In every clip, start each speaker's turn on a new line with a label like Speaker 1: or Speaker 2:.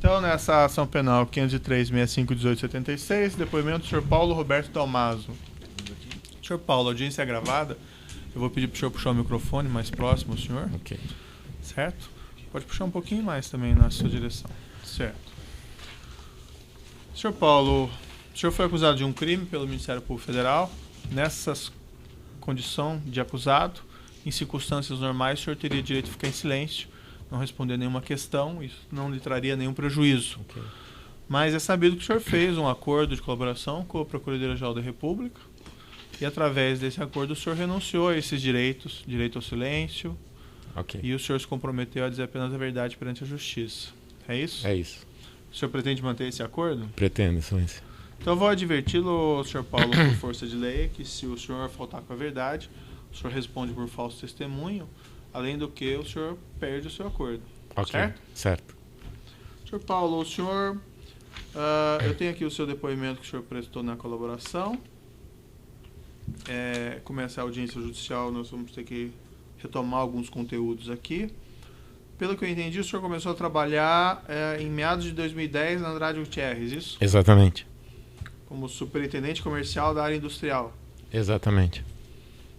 Speaker 1: Então, nessa ação penal 503.65.18.76, depoimento do senhor Paulo Roberto Dalmaso. Senhor Paulo, a audiência é gravada. Eu vou pedir para o senhor puxar o microfone mais próximo ao senhor.
Speaker 2: Ok.
Speaker 1: Certo? Pode puxar um pouquinho mais também na sua direção. Certo. Senhor Paulo, o senhor foi acusado de um crime pelo Ministério Público Federal. Nessa condição de acusado, em circunstâncias normais, o senhor teria direito de ficar em silêncio, não responder nenhuma questão, isso não lhe traria nenhum prejuízo.
Speaker 2: Ok.
Speaker 1: Mas é sabido que o senhor fez um acordo de colaboração com a Procuradoria-Geral da República e, através desse acordo, o senhor renunciou a esses direitos, direito ao silêncio,
Speaker 2: Ok.
Speaker 1: e o senhor se comprometeu a dizer apenas a verdade perante a Justiça. É isso?
Speaker 2: É isso.
Speaker 1: O senhor pretende manter esse acordo?
Speaker 2: Pretendo, Excelência.
Speaker 1: Então eu vou adverti-lo, senhor Paulo, por força de lei, que se o senhor faltar com a verdade, o senhor responde por falso testemunho, além do que o senhor perde o seu acordo.
Speaker 2: Ok.
Speaker 1: Certo?
Speaker 2: Certo.
Speaker 1: Senhor Paulo, o senhor... eu tenho aqui o seu depoimento que o senhor prestou na colaboração. Começa a audiência judicial, nós vamos ter que retomar alguns conteúdos aqui. Pelo que eu entendi, o senhor começou a trabalhar em meados de 2010 na Andrade Gutierrez, isso?
Speaker 2: Exatamente.
Speaker 1: Como superintendente comercial da área industrial.
Speaker 2: Exatamente.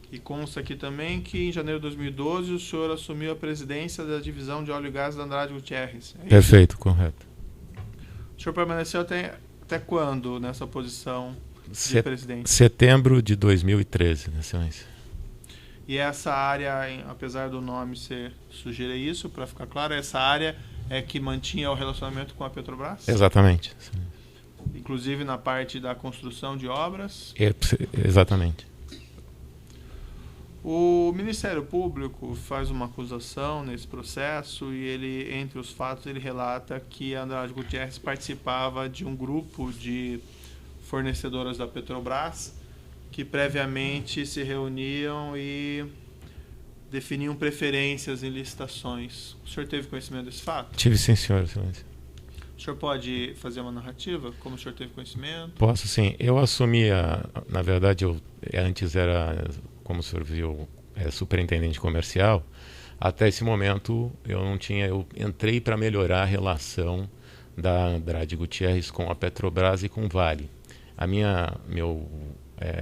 Speaker 1: E consta aqui também que em janeiro de 2012 o senhor assumiu a presidência da divisão de óleo e gás da Andrade Gutierrez. É isso?
Speaker 2: Perfeito, correto.
Speaker 1: O senhor permaneceu até quando nessa posição de presidente?
Speaker 2: Setembro de 2013, Excelência.
Speaker 1: E essa área, apesar do nome sugerir isso, para ficar claro, essa área é que mantinha o relacionamento com a Petrobras?
Speaker 2: Exatamente.
Speaker 1: Inclusive na parte da construção de obras?
Speaker 2: Exatamente.
Speaker 1: O Ministério Público faz uma acusação nesse processo e ele, entre os fatos, ele relata que a Andrade Gutierrez participava de um grupo de fornecedoras da Petrobras que previamente se reuniam e definiam preferências em licitações. O senhor teve conhecimento desse fato?
Speaker 2: Tive sim, senhor, Excelência.
Speaker 1: O senhor pode fazer uma narrativa? Como o senhor teve conhecimento?
Speaker 2: Posso sim. Eu assumia, na verdade, eu antes era, como o senhor viu, superintendente comercial. Até esse momento eu não tinha, eu entrei para melhorar a relação da Andrade Gutierrez com a Petrobras e com o Vale. Meu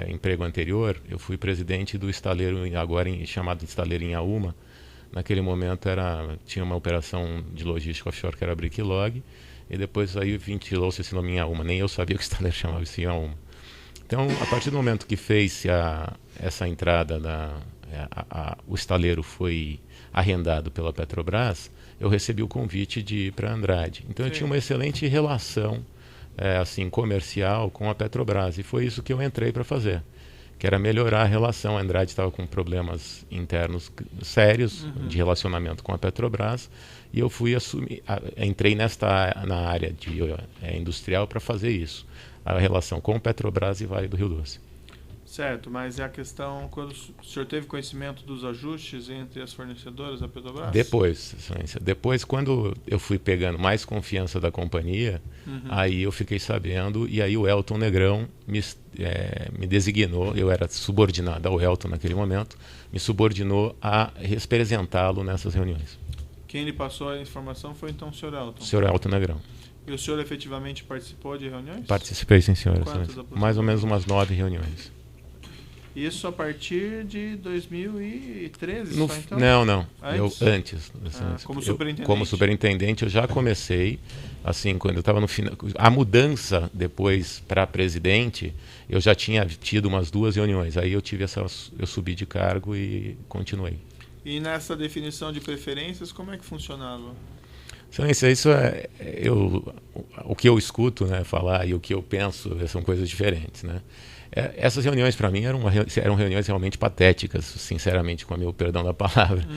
Speaker 2: emprego anterior, eu fui presidente do estaleiro, agora chamado estaleiro Inhaúma. Naquele momento tinha uma operação de logística offshore que era a Bricklog, e depois aí ventilou-se esse nome Inhaúma. Nem eu sabia que o estaleiro chamava-se Inhaúma. Então, a partir do momento que fez essa entrada, o estaleiro foi arrendado pela Petrobras, eu recebi o convite de ir para Andrade. Então, eu tinha uma excelente relação comercial com a Petrobras, e foi isso que eu entrei para fazer, que era melhorar a relação. A Andrade estava com problemas internos sérios de relacionamento com a Petrobras, e eu entrei na área industrial para fazer isso, a relação com Petrobras e Vale do Rio Doce.
Speaker 1: Certo, mas é a questão, quando o senhor teve conhecimento dos ajustes entre as fornecedoras da Petrobras?
Speaker 2: Depois, Excelência. Depois, quando eu fui pegando mais confiança da companhia, aí eu fiquei sabendo, e aí o Elton Negrão me designou, eu era subordinado ao Elton naquele momento, me subordinou a representá-lo nessas reuniões.
Speaker 1: Quem lhe passou a informação foi então o senhor Elton?
Speaker 2: O senhor Elton Negrão.
Speaker 1: E o senhor efetivamente participou de reuniões?
Speaker 2: Participei, sim, senhor. Mais ou menos umas 9 reuniões.
Speaker 1: Isso a partir de 2013,
Speaker 2: só então? Não. Antes.
Speaker 1: Como superintendente?
Speaker 2: Como superintendente, eu já comecei, quando eu estava no final. A mudança depois para presidente, eu já tinha tido umas 2 reuniões. Aí eu subi de cargo e continuei.
Speaker 1: E nessa definição de preferências, como é que funcionava?
Speaker 2: Isso o que eu escuto, né, falar, e o que eu penso são coisas diferentes, né? Essas reuniões para mim eram reuniões realmente patéticas, sinceramente, com o meu perdão da palavra,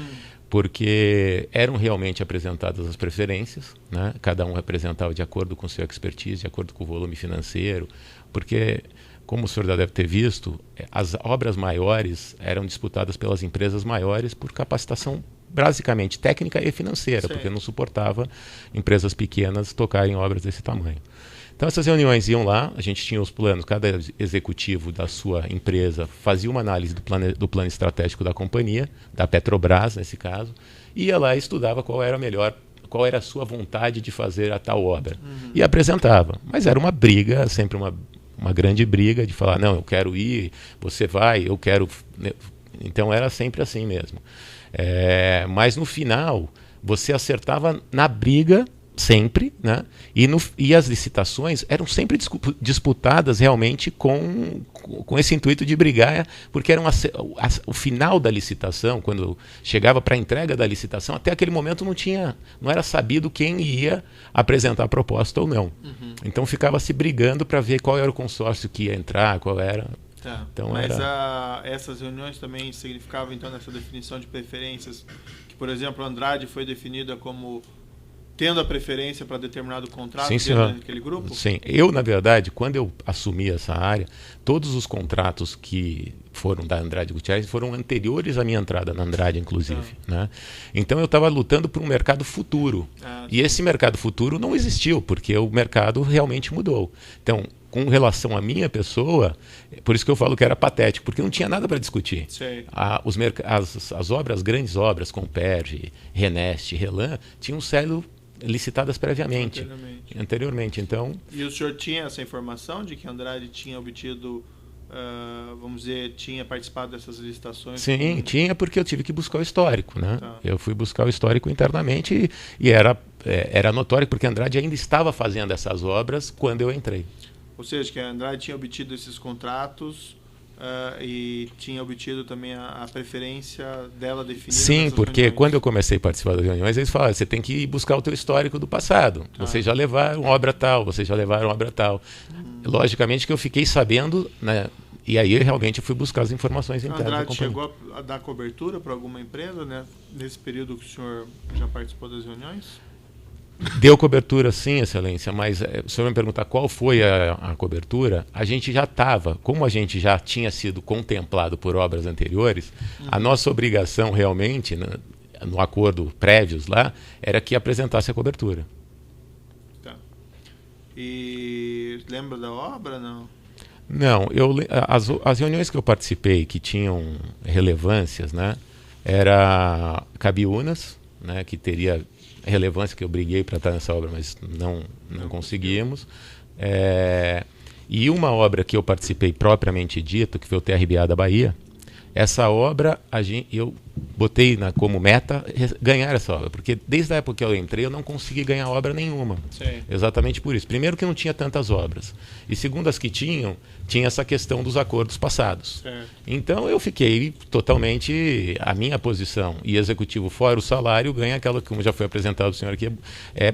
Speaker 2: porque eram realmente apresentadas as preferências, né? Cada um representava de acordo com sua expertise, de acordo com o volume financeiro, porque, como o senhor já deve ter visto, as obras maiores eram disputadas pelas empresas maiores por capacitação basicamente técnica e financeira, porque não suportava empresas pequenas tocarem obras desse tamanho. Então essas reuniões iam lá, a gente tinha os planos, cada executivo da sua empresa fazia uma análise do plano estratégico da companhia, da Petrobras nesse caso, ia lá e estudava qual era a melhor qual era a sua vontade de fazer a tal obra. E apresentava. Mas era uma briga, sempre uma grande briga de falar, não, eu quero ir, você vai, eu quero... Então era sempre assim mesmo. Mas no final, você acertava na briga sempre, né? E as licitações eram sempre disputadas realmente com esse intuito de brigar, porque era o final da licitação, quando chegava para a entrega da licitação, até aquele momento não era sabido quem ia apresentar a proposta ou não. Então ficava se brigando para ver qual era o consórcio que ia entrar, qual era...
Speaker 1: Tá. Então, mas essas reuniões também significavam, então, nessa definição de preferências, que, por exemplo, Andrade foi definida como tendo a preferência para determinado contrato dentro daquele grupo?
Speaker 2: Sim. Eu, na verdade, quando eu assumi essa área, todos os contratos que foram da Andrade Gutierrez foram anteriores à minha entrada na Andrade, inclusive. Né? Então eu estava lutando por um mercado futuro. E esse mercado futuro não existiu, porque o mercado realmente mudou. Então, com relação à minha pessoa, por isso que eu falo que era patético, porque não tinha nada para discutir. As obras, grandes obras, Comperj, Renest, Relan, tinham sido licitadas previamente, anteriormente. Então,
Speaker 1: e o senhor tinha essa informação de que Andrade tinha obtido, vamos dizer, tinha participado dessas licitações?
Speaker 2: Sim, tinha, porque eu tive que buscar o histórico, né? Eu fui buscar o histórico internamente e era notório, porque Andrade ainda estava fazendo essas obras quando eu entrei.
Speaker 1: Ou seja, que a Andrade tinha obtido esses contratos e tinha obtido também a preferência dela definida.
Speaker 2: Sim, porque reuniões. Quando eu comecei a participar das reuniões, eles falaram, você tem que ir buscar o teu histórico do passado. Vocês já levaram obra tal, vocês já levaram obra tal. Logicamente que eu fiquei sabendo, né, e aí realmente eu fui buscar as informações internas da companhia.
Speaker 1: Andrade chegou a dar cobertura para alguma empresa, né, nesse período que o senhor já participou das reuniões?
Speaker 2: Deu cobertura, sim, Excelência, mas o senhor me perguntar qual foi a cobertura, a gente já estava, como a gente já tinha sido contemplado por obras anteriores, a nossa obrigação realmente, no acordo prévios lá, era que apresentasse a cobertura.
Speaker 1: Tá. E lembra da obra, não?
Speaker 2: Não, as reuniões que eu participei que tinham relevâncias, né, era Cabiúnas, né, que teria relevância, que eu briguei para estar nessa obra, mas não conseguimos. E uma obra que eu participei propriamente dito, que foi o TRBA da Bahia, essa obra eu botei como meta ganhar essa obra, porque desde a época que eu entrei eu não consegui ganhar obra nenhuma. Sim. Exatamente por isso. Primeiro que não tinha tantas obras, e segundo as que tinha essa questão dos acordos passados. Então eu fiquei totalmente, a minha posição e executivo fora o salário ganha aquela, como já foi apresentado ao senhor aqui,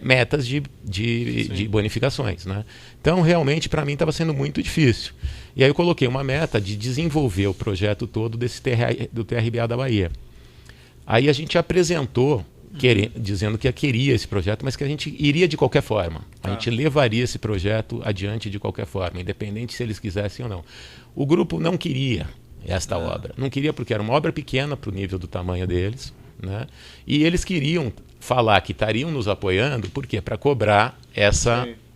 Speaker 2: metas de bonificações, né? Então realmente para mim estava sendo muito difícil. E aí eu coloquei uma meta de desenvolver o projeto todo do TRBA da Bahia. Aí a gente apresentou, dizendo que queria esse projeto, mas que a gente iria de qualquer forma. A gente levaria esse projeto adiante de qualquer forma, independente se eles quisessem ou não. O grupo não queria esta obra. Não queria porque era uma obra pequena para o nível do tamanho deles, né? E eles queriam falar que estariam nos apoiando, por quê? Para cobrar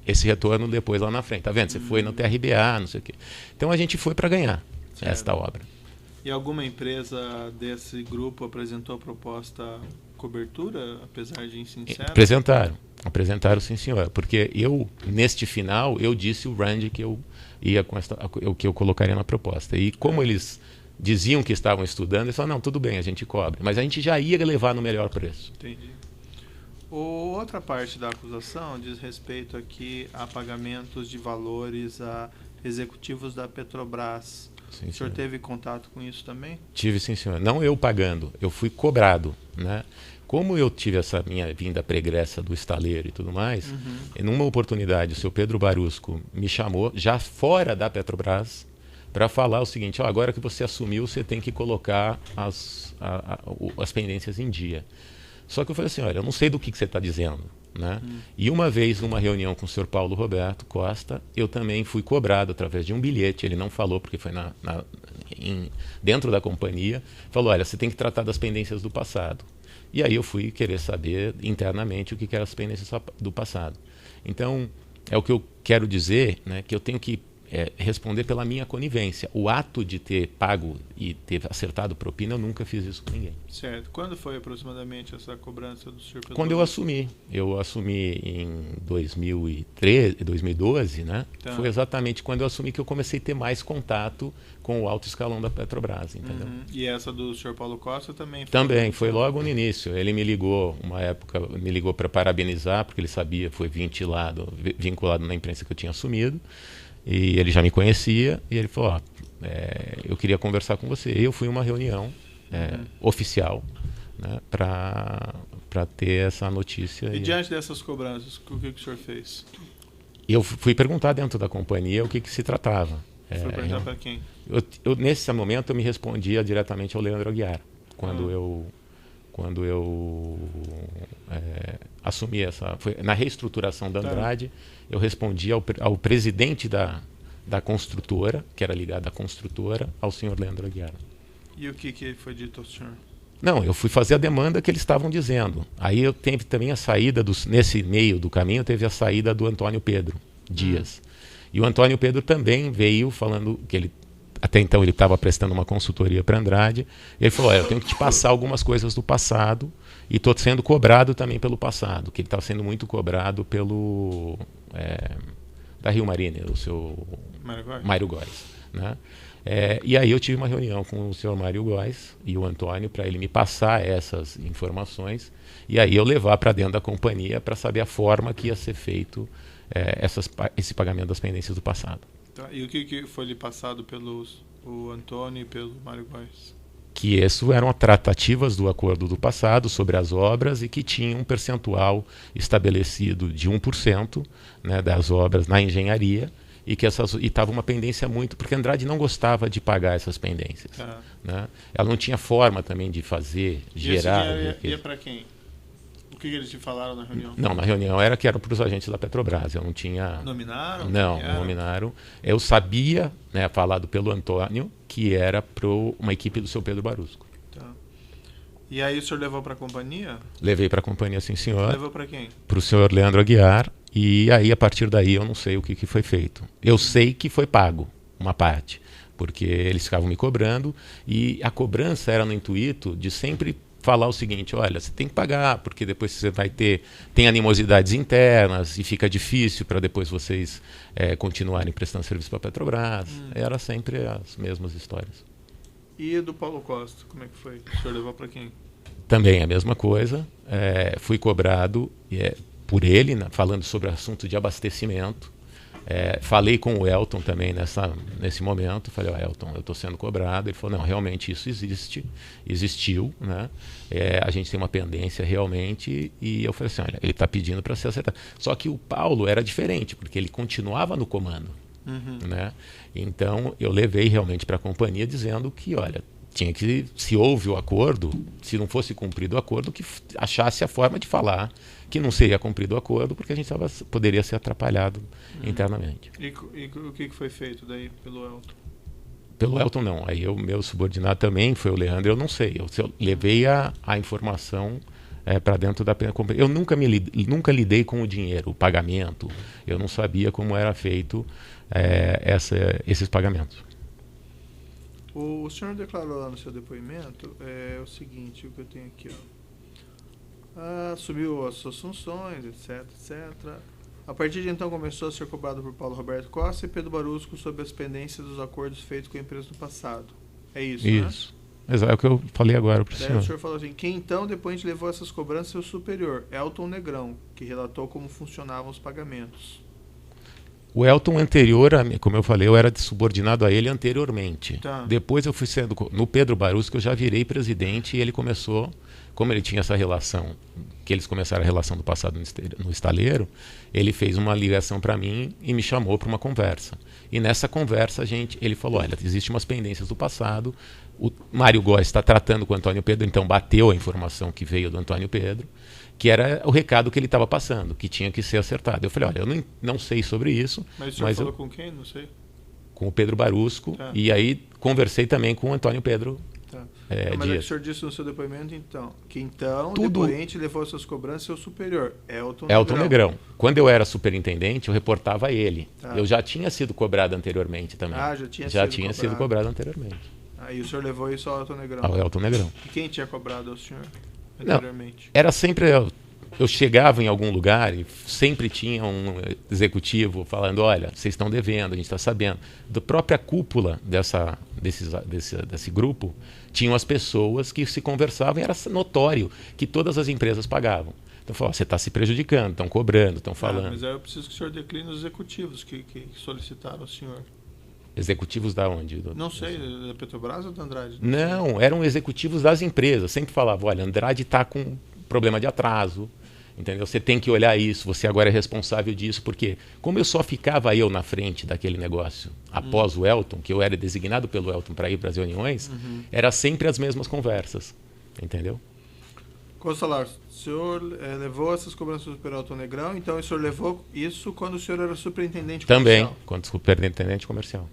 Speaker 2: esse retorno depois lá na frente. Tá vendo? Você foi no TRBA, não sei o quê. Então a gente foi para ganhar esta obra.
Speaker 1: E alguma empresa desse grupo apresentou a proposta cobertura, apesar de insincera?
Speaker 2: Apresentaram sim, senhor. Porque neste final, eu disse o range que eu ia que eu colocaria na proposta. E como eles diziam que estavam estudando, eles falaram, não, tudo bem, a gente cobre. Mas a gente já ia levar no melhor preço.
Speaker 1: Entendi. Outra parte da acusação diz respeito aqui a pagamentos de valores a executivos da Petrobras.
Speaker 2: Sim,
Speaker 1: o senhor teve contato com isso também?
Speaker 2: Tive, sim, senhor. Não eu pagando, eu fui cobrado, né? Como eu tive essa minha vinda pregressa do estaleiro e tudo mais, numa oportunidade o seu Pedro Barusco me chamou, já fora da Petrobras, para falar o seguinte, agora que você assumiu, você tem que colocar as pendências em dia. Só que eu falei assim, olha, eu não sei do que você está dizendo, né? E uma vez, numa reunião com o senhor Paulo Roberto Costa, eu também fui cobrado através de um bilhete, ele não falou porque foi dentro da companhia, falou, olha, você tem que tratar das pendências do passado. E aí eu fui querer saber internamente o que eram as pendências do passado. Então, é o que eu quero dizer, né, que eu tenho que responder pela minha conivência. O ato de ter pago e ter acertado propina, eu nunca fiz isso com ninguém.
Speaker 1: Certo. Quando foi aproximadamente essa cobrança do senhor?
Speaker 2: Quando eu assumi. Eu assumi em 2013, 2012, né?
Speaker 1: Tá.
Speaker 2: Foi exatamente quando eu assumi que eu comecei a ter mais contato com o alto escalão da Petrobras, entendeu?
Speaker 1: E essa do senhor Paulo Costa também?
Speaker 2: Também, foi logo no início. Ele me ligou, uma época, me ligou para parabenizar, porque ele sabia, foi vinculado na imprensa que eu tinha assumido, e ele já me conhecia, e ele falou, eu queria conversar com você. Eu fui a uma reunião oficial, né, para ter essa notícia.
Speaker 1: E diante dessas cobranças, o que o senhor fez?
Speaker 2: Eu fui perguntar dentro da companhia o que se tratava.
Speaker 1: Foi perguntar para quem?
Speaker 2: Nesse momento eu me respondia diretamente ao Leandro Aguiar, quando eu assumi na reestruturação da Andrade, eu respondi ao presidente da construtora, que era ligado à construtora, ao senhor Leandro Aguiar.
Speaker 1: E o que foi dito ao senhor?
Speaker 2: Não, eu fui fazer a demanda que eles estavam dizendo. Aí eu teve também a saída, nesse meio do caminho, teve a saída do Antônio Pedro Dias. E o Antônio Pedro também veio falando que até então ele estava prestando uma consultoria para Andrade. Ele falou, eu tenho que te passar algumas coisas do passado e estou sendo cobrado também pelo passado, que ele estava sendo muito cobrado pelo da Rio Mariner, o seu Mário Góes, né? E aí eu tive uma reunião com o senhor Mário Góes e o Antônio para ele me passar essas informações e aí eu levar para dentro da companhia para saber a forma que ia ser feito esse pagamento das pendências do passado.
Speaker 1: Tá. E o que foi lhe passado pelo Antônio e pelo Mário Góes?
Speaker 2: Que isso eram tratativas do acordo do passado sobre as obras e que tinha um percentual estabelecido de 1%, né, das obras na engenharia e que estava uma pendência muito, porque Andrade não gostava de pagar essas pendências. Né? Ela não tinha forma também de fazer, gerar...
Speaker 1: E esse ia para quem? O que eles te falaram na reunião?
Speaker 2: Não, na reunião que era para os agentes da Petrobras. Eu não tinha...
Speaker 1: Nominaram?
Speaker 2: Não nominaram. Eu sabia, né, falado pelo Antônio, que era para uma equipe do seu Pedro Barusco.
Speaker 1: Tá. E aí o senhor levou para a companhia?
Speaker 2: Levei para a companhia, sim, senhor.
Speaker 1: Levou para quem?
Speaker 2: Para o senhor Leandro Aguiar. E aí, a partir daí, eu não sei o que foi feito. Eu sei que foi pago uma parte, porque eles ficavam me cobrando e a cobrança era no intuito de sempre falar o seguinte, olha, você tem que pagar, porque depois você tem animosidades internas e fica difícil para depois vocês continuarem prestando serviço para a Petrobras. Era sempre as mesmas histórias.
Speaker 1: E do Paulo Costa, como é que foi? O senhor levou para quem?
Speaker 2: Também a mesma coisa. Fui cobrado por ele, falando sobre assunto de abastecimento. Falei com o Elton também nesse momento. Falei, Elton, eu estou sendo cobrado. Ele falou, não, realmente isso existiu, né? A gente tem uma pendência realmente. E eu falei assim, olha, ele está pedindo para ser acertado. Só que o Paulo era diferente, porque ele continuava no comando. Né? Então, eu levei realmente para a companhia dizendo que, olha, tinha que, se houve o acordo, se não fosse cumprido o acordo, que achasse a forma de falar que não seria cumprido o acordo, porque a gente poderia ser atrapalhado internamente.
Speaker 1: E o que foi feito daí pelo Elton?
Speaker 2: Pelo Elton não. Aí o meu subordinado também foi o Leandro, eu não sei. Eu levei a informação para dentro da companhia. Eu nunca lidei com o dinheiro, o pagamento. Eu não sabia como era feito esses pagamentos.
Speaker 1: O senhor declarou lá no seu depoimento o seguinte, o que eu tenho aqui, assumiu as suas funções, etc, etc. A partir de então começou a ser cobrado por Paulo Roberto Costa e Pedro Barusco sobre as pendências dos acordos feitos com a empresa no passado. É isso, né?
Speaker 2: Isso. Exato, é o que eu falei agora para o senhor.
Speaker 1: O senhor falou assim, quem então depois levou essas cobranças ao superior, Elton Negrão, que relatou como funcionavam os pagamentos.
Speaker 2: O Elton anterior, como eu falei, eu era subordinado a ele anteriormente.
Speaker 1: Tá.
Speaker 2: Depois eu fui sendo... No Pedro Barusco eu já virei presidente e ele começou... Como ele tinha essa relação, que eles começaram a relação do passado no estaleiro, ele fez uma ligação para mim e me chamou para uma conversa. E nessa conversa ele falou, olha, existem umas pendências do passado, o Mário Góes está tratando com o Antônio Pedro, então bateu a informação que veio do Antônio Pedro, que era o recado que ele estava passando, que tinha que ser acertado. Eu falei, olha, eu não sei sobre isso.
Speaker 1: Mas o senhor falou com quem? Não sei.
Speaker 2: Com o Pedro Barusco, e aí conversei também com o Antônio Pedro
Speaker 1: Tá. Mas o senhor disse no seu depoimento, que o depoente levou essas cobranças ao superior, Elton
Speaker 2: Negrão. Quando eu era superintendente, eu reportava a ele. Tá. Eu já tinha sido cobrado anteriormente também.
Speaker 1: Já tinha
Speaker 2: sido cobrado anteriormente.
Speaker 1: E o senhor levou isso ao Elton Negrão?
Speaker 2: Ao Elton Negrão.
Speaker 1: E quem tinha cobrado ao senhor anteriormente?
Speaker 2: Não, era sempre... Eu chegava em algum lugar e sempre tinha um executivo falando, olha, vocês estão devendo, a gente está sabendo. Da própria cúpula desse grupo, tinham as pessoas que se conversavam e era notório que todas as empresas pagavam. Então, falava, você está se prejudicando, estão cobrando, estão falando.
Speaker 1: Mas aí eu preciso que o senhor decline os executivos que solicitaram ao senhor.
Speaker 2: Executivos da onde?
Speaker 1: Não sei, da Petrobras ou da Andrade?
Speaker 2: Não, eram executivos das empresas. Sempre falavam, olha, Andrade está com problema de atraso, entendeu? Você tem que olhar isso, você agora é responsável disso, porque como eu só ficava eu na frente daquele negócio, após o Elton, que eu era designado pelo Elton para ir para as reuniões, era sempre as mesmas conversas, entendeu?
Speaker 1: Consolar, o senhor levou essas cobranças para o Elton Negrão, então o senhor levou isso quando o senhor era superintendente comercial?
Speaker 2: Também, quando superintendente comercial.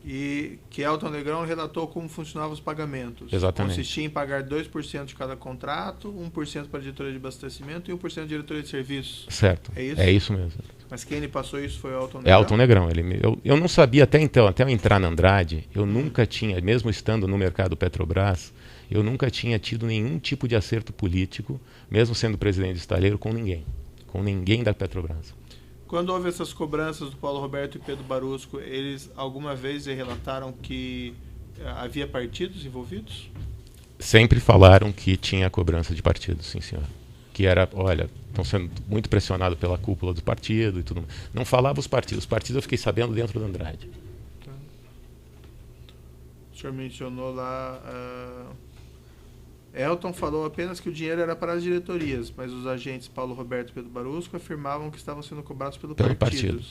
Speaker 1: E que Elton Negrão relatou como funcionavam os pagamentos.
Speaker 2: Exatamente.
Speaker 1: Consistia em pagar 2% de cada contrato, 1% para a diretoria de abastecimento e 1% para a diretoria de serviços.
Speaker 2: Certo.
Speaker 1: É isso?
Speaker 2: É isso mesmo.
Speaker 1: Mas quem lhe passou isso foi o Elton Negrão?
Speaker 2: Elton Negrão. Eu não sabia até então, até eu entrar na Andrade, eu nunca tinha, mesmo estando no mercado Petrobras, eu nunca tinha tido nenhum tipo de acerto político, mesmo sendo presidente de estaleiro, com ninguém da Petrobras.
Speaker 1: Quando houve essas cobranças do Paulo Roberto e Pedro Barusco, eles alguma vez relataram que havia partidos envolvidos?
Speaker 2: Sempre falaram que tinha cobrança de partidos, sim, senhor. Que era, olha, estão sendo muito pressionados pela cúpula do partido e tudo. Não falava os partidos eu fiquei sabendo dentro da Andrade.
Speaker 1: Tá. O senhor mencionou lá... Elton falou apenas que o dinheiro era para as diretorias, mas os agentes Paulo Roberto e Pedro Barusco afirmavam que estavam sendo cobrados pelo partido.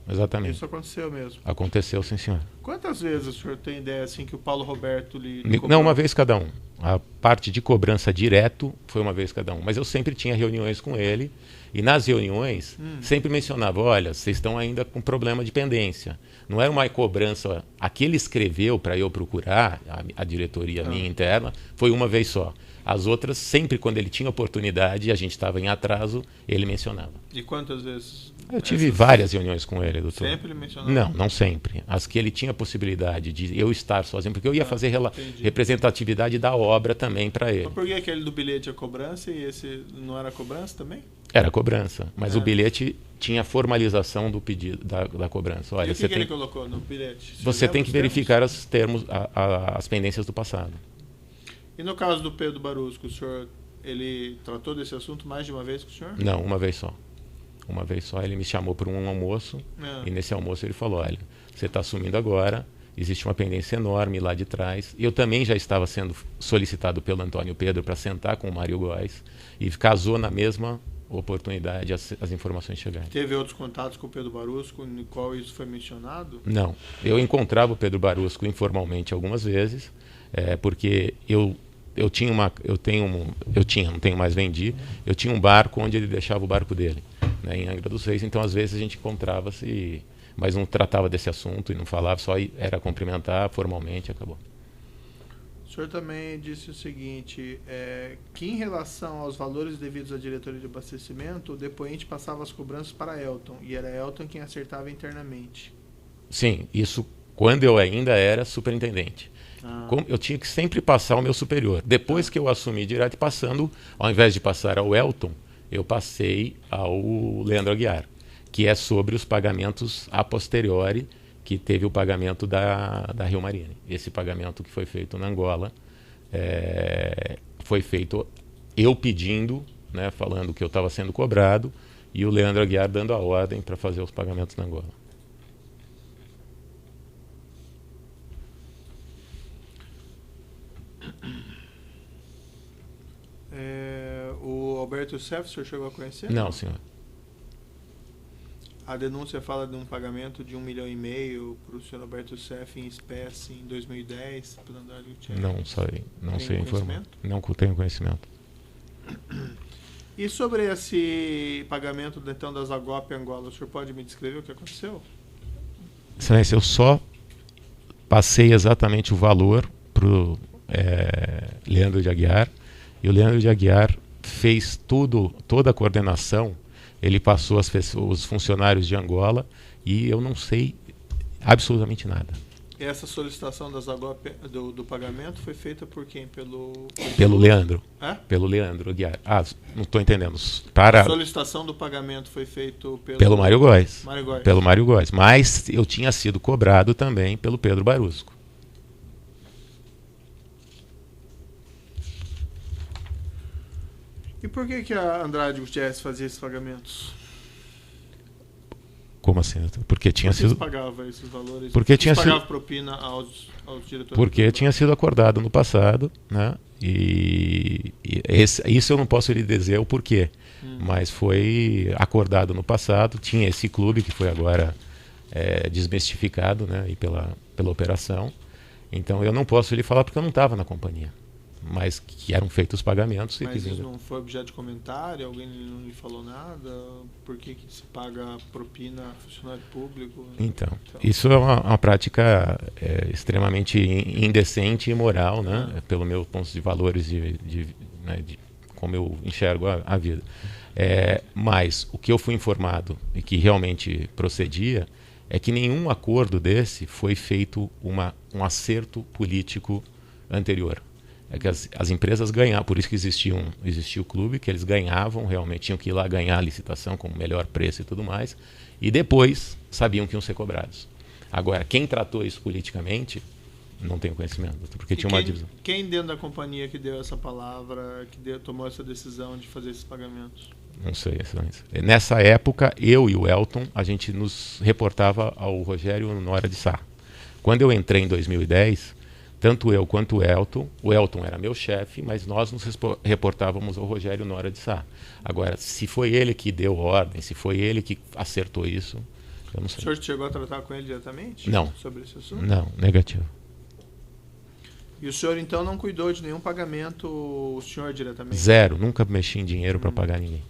Speaker 2: Exatamente.
Speaker 1: Isso aconteceu mesmo?
Speaker 2: Aconteceu, sim, senhor.
Speaker 1: Quantas vezes o senhor tem ideia assim que o Paulo Roberto lhe cobrou?
Speaker 2: Não, uma vez cada um. A parte de cobrança direto foi uma vez cada um. Mas eu sempre tinha reuniões com ele e nas reuniões sempre mencionava, olha, vocês estão ainda com problema de pendência. Não era uma cobrança, a que ele escreveu para eu procurar, a diretoria minha interna, foi uma vez só. As outras, sempre quando ele tinha oportunidade e a gente estava em atraso, ele mencionava.
Speaker 1: E quantas vezes?
Speaker 2: Eu tive várias reuniões com ele, doutor.
Speaker 1: Sempre ele mencionava?
Speaker 2: Não sempre. As que ele tinha possibilidade de eu estar sozinho, porque eu ia fazer representatividade da obra também para ele.
Speaker 1: Mas por que aquele do bilhete é cobrança e esse não era cobrança também?
Speaker 2: Era cobrança, mas o bilhete tinha a formalização do pedido da cobrança. Olha,
Speaker 1: e o que ele colocou no bilhete?
Speaker 2: Você tem que verificar os termos, as pendências do passado.
Speaker 1: E no caso do Pedro Barusco, o senhor ele tratou desse assunto mais de uma vez com o senhor?
Speaker 2: Não, uma vez só. Uma vez só ele me chamou para um almoço e nesse almoço ele falou, olha, você está assumindo agora, existe uma pendência enorme lá de trás. Eu também já estava sendo solicitado pelo Antônio Pedro para sentar com o Mário Góes e casou na mesma oportunidade as informações chegarem.
Speaker 1: Teve outros contatos com o Pedro Barusco no qual isso foi mencionado?
Speaker 2: Não. Eu encontrava o Pedro Barusco informalmente algumas vezes, porque eu tinha, não tenho mais, vendi, eu tinha um barco onde ele deixava o barco dele, né, em Angra dos Reis, então às vezes a gente encontrava-se, mas não tratava desse assunto e não falava, só era cumprimentar formalmente e acabou.
Speaker 1: O senhor também disse o seguinte, que em relação aos valores devidos à diretoria de abastecimento, o depoente passava as cobranças para Elton, e era Elton quem acertava internamente.
Speaker 2: Sim, isso quando eu ainda era superintendente. Eu tinha que sempre passar ao meu superior. Depois que eu assumi direto, ao invés de passar ao Elton, eu passei ao Leandro Aguiar, que é sobre os pagamentos a posteriori, que teve o pagamento da Rio Marine. Esse pagamento que foi feito na Angola, foi feito eu pedindo, né, falando que eu estava sendo cobrado, e o Leandro Aguiar dando a ordem para fazer os pagamentos na Angola.
Speaker 1: O Alberto Youssef, o senhor chegou a conhecer?
Speaker 2: Não, senhor.
Speaker 1: A denúncia fala de um pagamento de 1,5 milhão para o senhor Alberto Youssef em espécie em 2010 pelo Andrade Gutierrez.
Speaker 2: Não sei informar. Não tenho conhecimento.
Speaker 1: E sobre esse pagamento então das Agop Angola, o senhor pode me descrever o que aconteceu?
Speaker 2: Excelência, eu só passei exatamente o valor Leandro de Aguiar, e o Leandro de Aguiar fez toda a coordenação, ele passou os funcionários de Angola, e eu não sei absolutamente nada.
Speaker 1: Essa solicitação do pagamento foi feita por quem?
Speaker 2: Pelo Leandro.
Speaker 1: Pelo
Speaker 2: Leandro Aguiar. Não estou entendendo. A
Speaker 1: solicitação do pagamento foi feita
Speaker 2: pelo Mário Góes.
Speaker 1: Pelo
Speaker 2: Mário Góes. Mas eu tinha sido cobrado também pelo Pedro Barusco.
Speaker 1: E por que a Andrade Gutierrez fazia esses pagamentos?
Speaker 2: Como assim? Porque tinha
Speaker 1: sido.
Speaker 2: Você
Speaker 1: pagava esses valores?
Speaker 2: Porque tinha
Speaker 1: pagava
Speaker 2: sido.
Speaker 1: Propina aos diretores?
Speaker 2: Porque tinha sido acordado no passado, né? Isso eu não posso lhe dizer o porquê, mas foi acordado no passado. Tinha esse clube que foi agora desmistificado, né? E pela operação. Então eu não posso lhe falar porque eu não estava na companhia. Mas que eram feitos os pagamentos.
Speaker 1: Mas isso não foi objeto de comentário? Alguém não lhe falou nada? Por que se paga propina a funcionário público?
Speaker 2: Então, isso é uma prática extremamente indecente e imoral, né? Pelo meu ponto de valores de como eu enxergo a vida. Mas o que eu fui informado e que realmente procedia é que nenhum acordo desse foi feito um acerto político anterior. É que as empresas ganhavam, por isso que existia o clube, que eles ganhavam, realmente tinham que ir lá ganhar a licitação com o melhor preço e tudo mais, e depois sabiam que iam ser cobrados. Agora, quem tratou isso politicamente, não tenho conhecimento, porque tinha uma divisão.
Speaker 1: Quem dentro da companhia que deu essa palavra, tomou essa decisão de fazer esses pagamentos?
Speaker 2: Não sei, excelência. Nessa época, eu e o Elton, a gente nos reportava ao Rogério Nora de Sá. Quando eu entrei em 2010... tanto eu quanto o Elton era meu chefe, mas nós nos reportávamos ao Rogério Nora de Sá. Agora, se foi ele que deu ordem, se foi ele que acertou isso, eu não sei.
Speaker 1: O senhor chegou a tratar com ele diretamente?
Speaker 2: Não.
Speaker 1: Sobre esse assunto?
Speaker 2: Não, negativo.
Speaker 1: E o senhor, então, não cuidou de nenhum pagamento, o senhor diretamente?
Speaker 2: Zero, nunca mexi em dinheiro para pagar ninguém.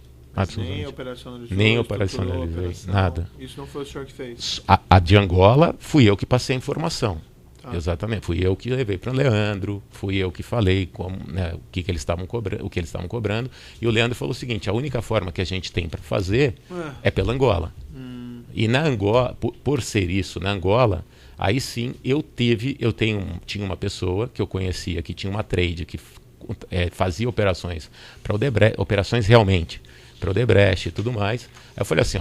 Speaker 1: Nem operacionalizou?
Speaker 2: Nem operacionalizei, nada.
Speaker 1: Isso não foi o senhor que fez?
Speaker 2: A de Angola, fui eu que passei a informação. Exatamente, fui eu que levei para o Leandro, fui eu que falei o que eles estavam cobrando, e o Leandro falou o seguinte: a única forma que a gente tem para fazer é pela Angola. E na Angola, por ser isso na Angola, aí sim tinha uma pessoa que eu conhecia que tinha uma trade que fazia operações para o Odebrecht, operações realmente para o Odebrecht e tudo mais. Aí eu falei assim: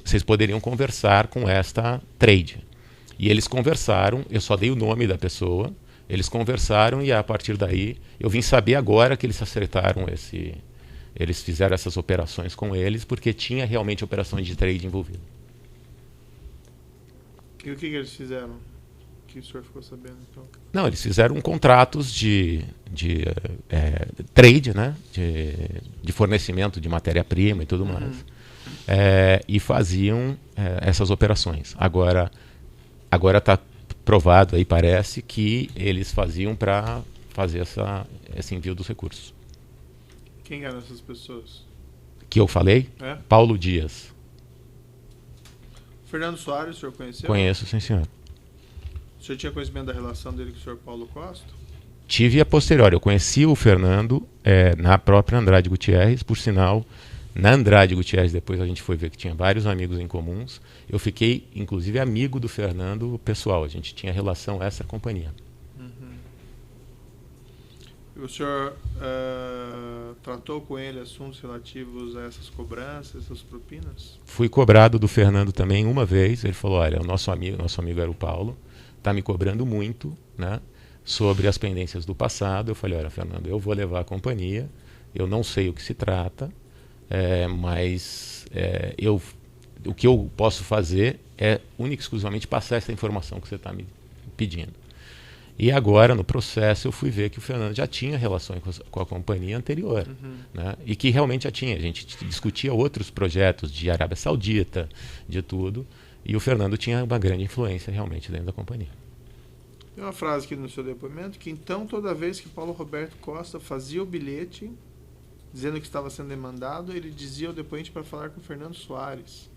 Speaker 2: vocês poderiam conversar com esta trade. E eles conversaram, eu só dei o nome da pessoa, eles conversaram e a partir daí eu vim saber agora que eles acertaram eles fizeram essas operações com eles porque tinha realmente operações de trade envolvidas.
Speaker 1: E o que eles fizeram? Que o senhor ficou sabendo então?
Speaker 2: Não, eles fizeram contratos de trade, né? De fornecimento de matéria-prima e tudo mais. E faziam essas operações. Agora está provado aí, parece, que eles faziam para fazer esse envio dos recursos.
Speaker 1: Quem eram essas pessoas?
Speaker 2: Que eu falei? Paulo Dias.
Speaker 1: Fernando Soares, o senhor conheceu?
Speaker 2: Conheço, sim, senhor.
Speaker 1: O senhor tinha conhecimento da relação dele com o senhor Paulo Costa?
Speaker 2: Tive a posteriori. Eu conheci o Fernando na própria Andrade Gutierrez, por sinal. Na Andrade Gutierrez, depois a gente foi ver que tinha vários amigos em comuns. Eu fiquei, inclusive, amigo do Fernando pessoal. A gente tinha relação extra-companhia.
Speaker 1: O senhor tratou com ele assuntos relativos a essas cobranças, essas propinas?
Speaker 2: Fui cobrado do Fernando também uma vez. Ele falou: olha, o nosso amigo era o Paulo, está me cobrando muito, né, sobre as pendências do passado. Eu falei: olha, Fernando, eu vou levar a companhia, eu não sei o que se trata, mas o que eu posso fazer é única e exclusivamente passar essa informação que você está me pedindo. E agora, no processo, eu fui ver que o Fernando já tinha relações com a companhia anterior. Né? E que realmente já tinha. A gente discutia outros projetos de Arábia Saudita, de tudo. E o Fernando tinha uma grande influência realmente dentro da companhia.
Speaker 1: Tem uma frase aqui no seu depoimento, que então toda vez que Paulo Roberto Costa fazia o bilhete, dizendo que estava sendo demandado, ele dizia ao depoente para falar com o Fernando Soares.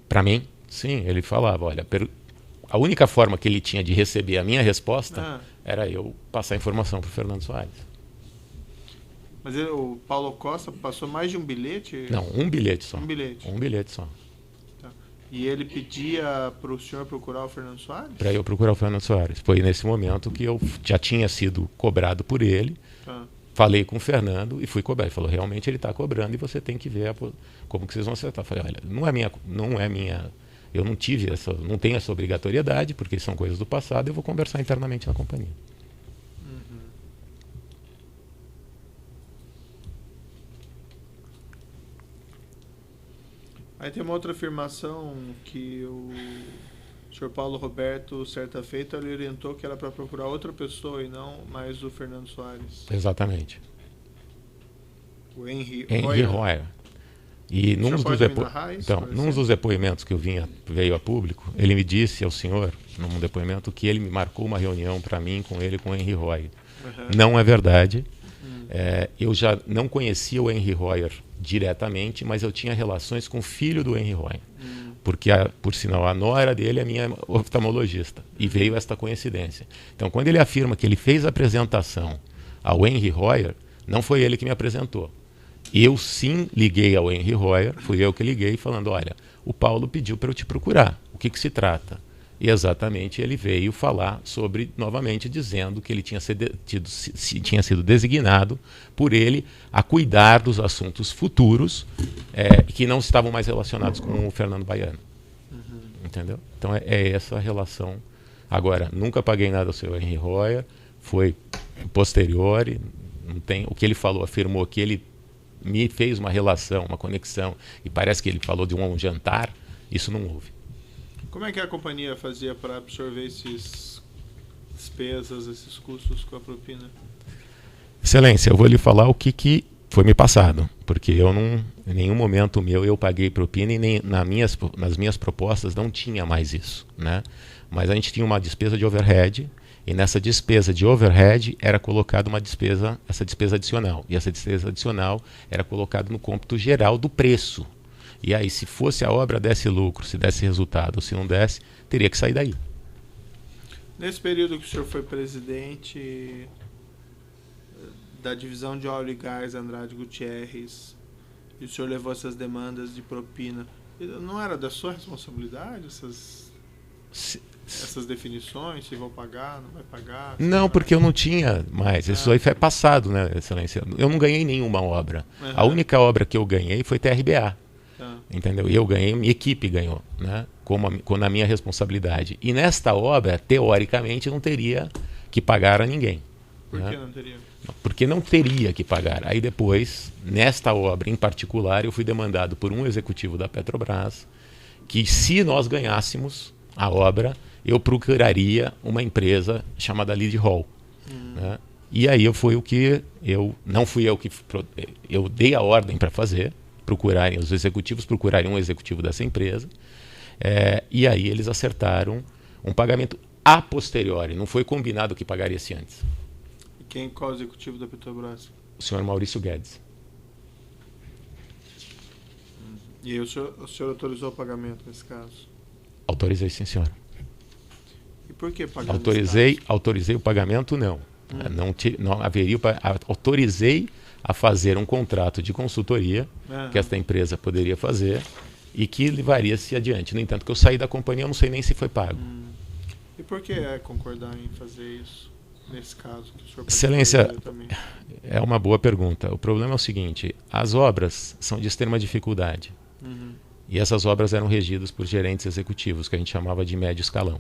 Speaker 2: Para mim, sim, ele falava: olha, a única forma que ele tinha de receber a minha resposta era eu passar a informação para o Fernando Soares.
Speaker 1: Mas o Paulo Costa passou mais de um bilhete?
Speaker 2: Não, um bilhete só.
Speaker 1: Um bilhete.
Speaker 2: Um bilhete só.
Speaker 1: Tá. E ele pedia para o senhor procurar o Fernando Soares?
Speaker 2: Para eu procurar o Fernando Soares. Foi nesse momento que eu já tinha sido cobrado por ele.
Speaker 1: Tá.
Speaker 2: Falei com o Fernando e fui cobrar. Ele falou, realmente ele está cobrando e você tem que ver como que vocês vão acertar. Eu falei, olha, não é minha, eu não tenho essa obrigatoriedade, porque são coisas do passado, eu vou conversar internamente na companhia.
Speaker 1: Aí tem uma outra afirmação que o senhor Paulo Roberto, certa feita, ele orientou que era para procurar outra pessoa e não mais o Fernando Soares.
Speaker 2: Exatamente.
Speaker 1: O Henry
Speaker 2: Royer. E num dos depoimentos que veio a público, ele me disse ao senhor, num depoimento, que ele me marcou uma reunião para mim com ele, com o Henry Royer. Não é verdade. Eu já não conhecia o Henry Royer diretamente, mas eu tinha relações com o filho do Henry Royer. Porque, por sinal, a nora dele é minha oftalmologista. E veio esta coincidência. Então, quando ele afirma que ele fez a apresentação ao Henry Royer, não foi ele que me apresentou. Eu sim liguei ao Henry Royer, fui eu que liguei falando, olha, o Paulo pediu para eu te procurar. O que se trata? E exatamente ele veio falar novamente dizendo que ele tinha sido designado por ele a cuidar dos assuntos futuros que não estavam mais relacionados com o Fernando Baiano. Entendeu? Então é essa a relação. Agora, nunca paguei nada ao seu Henry Royer, foi posterior, o que ele falou, afirmou que ele me fez uma relação, uma conexão, e parece que ele falou de um jantar, isso não houve.
Speaker 1: Como é que a companhia fazia para absorver esses despesas, esses custos com a propina?
Speaker 2: Excelência, eu vou lhe falar o que foi me passado, porque em nenhum momento eu paguei propina e nem nas minhas propostas não tinha mais isso, né? Mas a gente tinha uma despesa de overhead e nessa despesa de overhead era colocada essa despesa adicional, e essa despesa adicional era colocada no cômputo geral do preço. E aí, se fosse a obra, desse lucro, se desse resultado, ou se não desse, teria que sair daí.
Speaker 1: Nesse período que o senhor foi presidente da divisão de óleo e gás Andrade Gutierrez, e o senhor levou essas demandas de propina, não era da sua responsabilidade essas definições, se vão pagar, não vai pagar?
Speaker 2: Não, porque eu não tinha mais. Isso aí foi passado, né, Excelência? Eu não ganhei nenhuma obra. A única obra que eu ganhei foi TRBA. Entendeu? E eu ganhei, minha equipe ganhou, né? Com a minha responsabilidade. E nesta obra, teoricamente, não teria que pagar a ninguém.
Speaker 1: Por que não teria?
Speaker 2: Porque não teria que pagar. Aí depois, nesta obra em particular, eu fui demandado por um executivo da Petrobras que, se nós ganhássemos a obra, eu procuraria uma empresa chamada Lead Hall. Né? E aí não fui eu que eu dei a ordem para fazer. Os executivos procurarem um executivo dessa empresa, e aí eles acertaram um pagamento a posteriori, não foi combinado que pagaria-se antes.
Speaker 1: E qual é o executivo da Petrobras?
Speaker 2: O senhor Maurício Guedes.
Speaker 1: E aí o senhor autorizou o pagamento nesse caso?
Speaker 2: Autorizei, sim, senhor.
Speaker 1: E por que pagar?
Speaker 2: Autorizei o pagamento, não. Não haveria. Autorizei a fazer um contrato de consultoria que esta empresa poderia fazer e que levaria-se adiante. No entanto, que eu saí da companhia, eu não sei nem se foi pago.
Speaker 1: E por que concordar em fazer isso, nesse caso? Que o senhor
Speaker 2: Excelência, é uma boa pergunta. O problema é o seguinte, as obras são de extrema dificuldade. E essas obras eram regidas por gerentes executivos, que a gente chamava de médio escalão.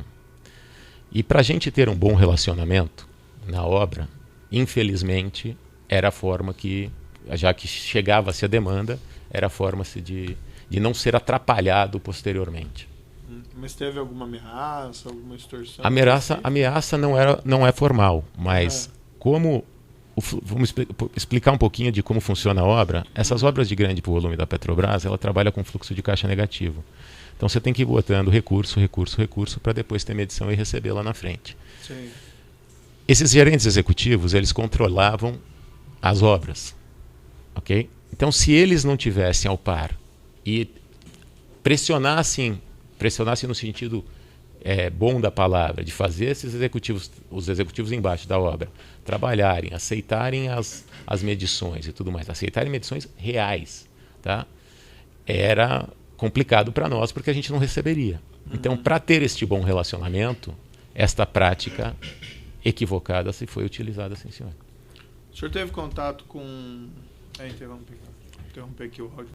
Speaker 2: E para a gente ter um bom relacionamento na obra, infelizmente, era a forma que, já que chegava-se a demanda, era a forma de não ser atrapalhado posteriormente.
Speaker 1: Mas teve alguma ameaça, alguma extorsão?
Speaker 2: Ameaça não é formal, mas vamos explicar um pouquinho de como funciona a obra. Essas obras de grande volume da Petrobras, ela trabalha com fluxo de caixa negativo. Então você tem que ir botando recurso para depois ter medição e receber lá na frente.
Speaker 1: Sim.
Speaker 2: Esses gerentes executivos, eles controlavam as obras, ok? Então, se eles não tivessem ao par e pressionassem no sentido bom da palavra, de fazer esses executivos, os executivos embaixo da obra, trabalharem, aceitarem as medições e tudo mais, aceitarem medições reais, tá? Era complicado para nós porque a gente não receberia. Então, para ter este bom relacionamento, esta prática equivocada se foi utilizada, sim, senhor.
Speaker 1: O senhor teve contato com... interromper aqui o áudio.